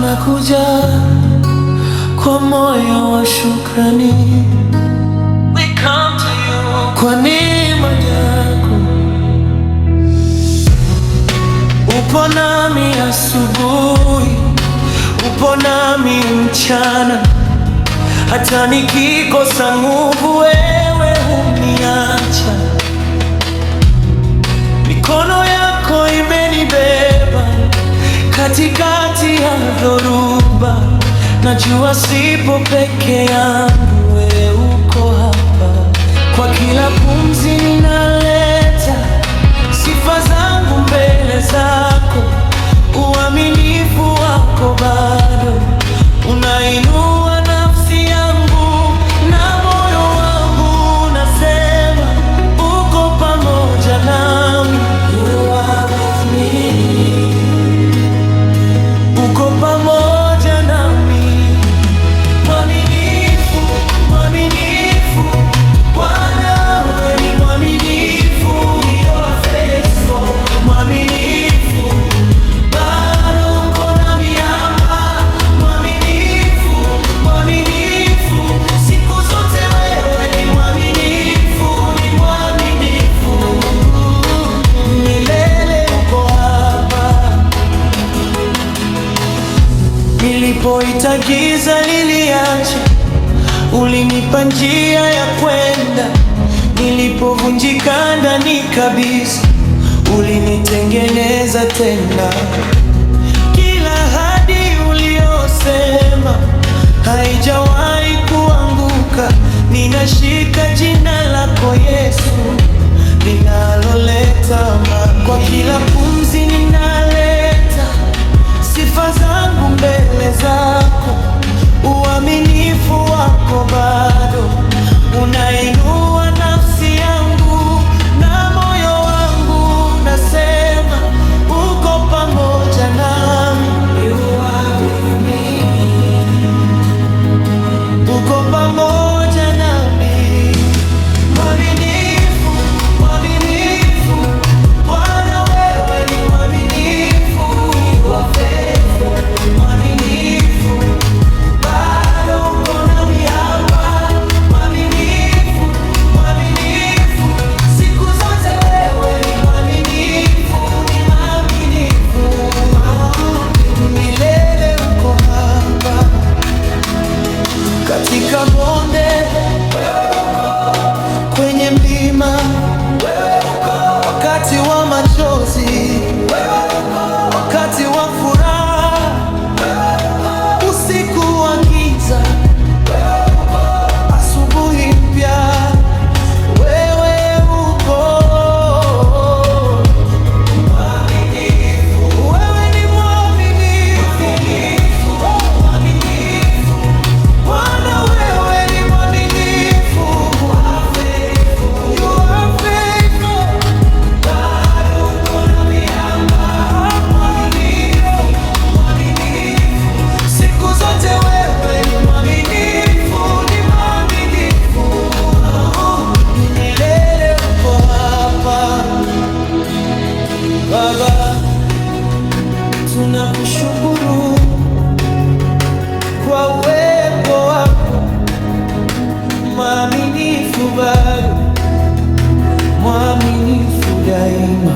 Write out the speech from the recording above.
tunakuja kwa moyo wa shukrani. We come to you kwa neema yako. Upo nami asubuhi, upo nami mchana, hata nikikosa nguvu wewe huniacha. Mikono yako imenibeba katikati ya dhoruba, najua sipo peke yangu, wewe uko hapa. Kwa kila pumzi ninaleta sifa zangu mbele zako, uaminifu wako bado unainua nafsi yangu na moyo wangu, nasema uko pamoja nami. You are with me. Uko pamoja nami. Mwaminifu, mwaminifu, Bwana wewe ni mwaminifu. You are faithful. Mwaminifu, bado uko nami hapa. Mwaminifu, mwaminifu, siku zote wewe ni mwaminifu, ni mwaminifu. Milele uko hapa. Nilipoita giza liliacha, ulinipa njia ya kwenda. Nilipovunjika ndani kabisa, ulinitengeneza tena. Kila ahadi uliyosema haijawahi kuanguka. Ninashika jina lako Yesu, linaloleta amani. Kwa kila pumzi ninaleta sifa zangu mbele zako, uaminifu wako bado unainua nafsi yangu na moyo wangu, nasema uko pamoja nami. You are with me. Uko pamoja nami. Mwaminifu, mwaminifu, Bwana wewe ni mwaminifu. You are faithful. Mwaminifu, bado uko nami hapa. Mwaminifu, mwaminifu, siku zote wewe ni mwaminifu, ni mwaminifu. Milele uko hapa. Katika bonde wewe uko, kwenye mlima wewe uko, wakati wa machozi wewe uko, wakati wa furaha wewe uko, usiku wa giza wewe uko, asubuhi mpya wewe uko. Mwaminifu, wewe ni mwaminifu. Mwaminifu, Bwana wewe ni mwaminifu. You are faithful. Bado uko nami hapa. Mwaminifu, mwaminifu, siku zote wewe ni mwaminifu, ni mwaminifu. Milele uko hapa. Baba, tunakushukuru kwa uwepo wako, mwaminifu bado, mwaminifu daima.